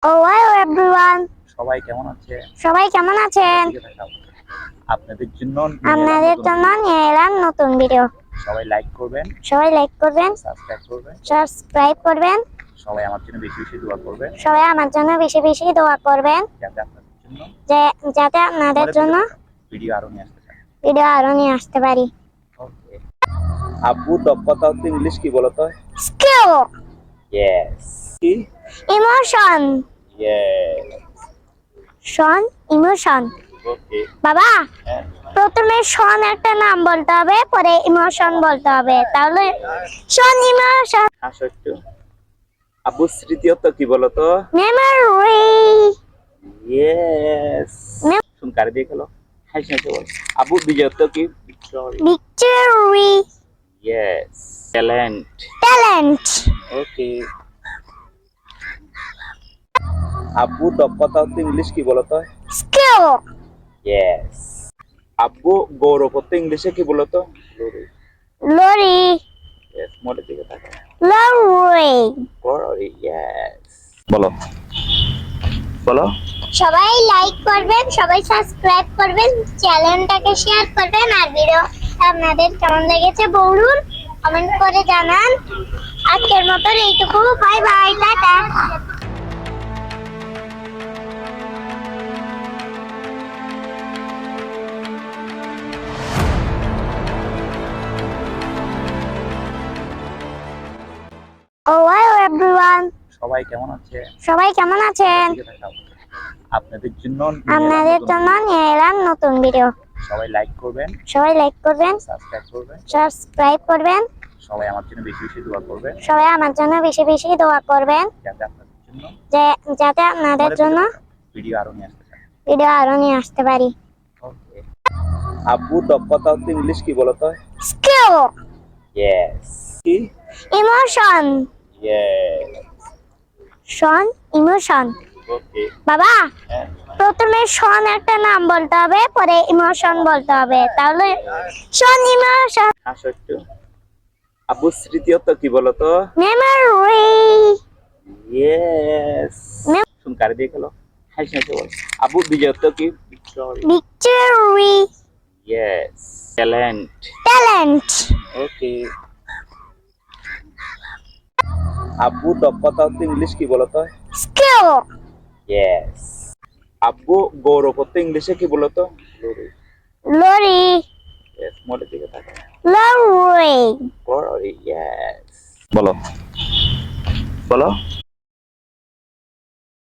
hello everyone. সবাই কেমন আছে? সবাই কেমন আছেন? আপনাদের জন্য নিয়ে এলাম নতুন ভিডিও। সবাই লাইক করবেন, সাবস্ক্রাইব করবেন, সবাই আমার জন্য বেশি বেশি দোয়া করবেন, যাতে আপনাদের জন্য ভিডিও আরো নিয়ে আসতে পারি। ওকে। আব্বু দক্ষতা হচ্ছে ইংলিশ কি বলতো? Skill, yes. কি? Emotion, yes. শন, ইমোশন। ওকে। বাবা, হ্যাঁ। প্রথমে শন একটা নাম বলতে হবে, পরে ইমোশন বলতে হবে, তাহলে শন ইমোশন। আসো একটু। আব্বু স্মৃতিয়ত্ব কি বলতো? মেমোরি। ইয়েস। শুন কারে দিয়ে খেলো। হাসি হাসি বল। আব্বু বিজয়ত্ব কি? ভিক্টরি। ইয়েস। ট্যালেন্ট। ওকে। আব্বু দক্ষতা হচ্ছে ইংলিশ কি বলতো? স্কিল। ইয়েস। আব্বু গৌরব হচ্ছে ইংলিশে কি বলতো? লরি। ইয়েস, মোটের দিকে তাকাও। লরি। Lorry, yes. বলো বলো। সবাই লাইক করবেন, সবাই সাবস্ক্রাইব করবেন, চ্যানেলটাকে শেয়ার করবেন, আর ভিডিও আপনাদের কেমন লেগেছে বলুন, কমেন্ট করে জানান। আজকের মতো এইটুকু, bye bye, tata. hello everyone. সবাই কেমন আছে? সবাই কেমন আছেন? আপনাদের জন্য নিয়ে এলাম নতুন ভিডিও। সবাই লাইক করবেন, সাবস্ক্রাইব করবেন, সবাই আমার জন্য বেশি বেশি দোয়া করবেন, যাতে আপনাদের জন্য ভিডিও আরো নিয়ে আসতে পারি। ওকে। আব্বু দক্ষতা হচ্ছে ইংলিশ কি বলতো? স্কিল। ইয়েস। কি? ইমোশন। ইয়েস। শন, ইমোশন। ওকে। বাবা, হ্যাঁ। প্রথমে শন একটা নাম বলতে হবে, পরে ইমোশন বলতে হবে, তাহলে শন ইমোশন। আসো একটু। আব্বু স্মৃতিয়ত্ব কি বলতো? মেমোরি। ইয়েস। শুন কারে দিয়ে খেলো। হাসি হাসি বল। আব্বু বিজয়ত্ব কি? ভিক্টরি। ইয়েস। ট্যালেন্ট। ওকে। আব্বু দক্ষতা হচ্ছে ইংলিশ কি বলতো? স্কিল। ইয়েস। আব্বু গৌরব হচ্ছে ইংলিশে কি বলতো? লরি। ইয়েস, মোটের দিকে তাকাও। লরি। Lorry, yes. বলো বলো।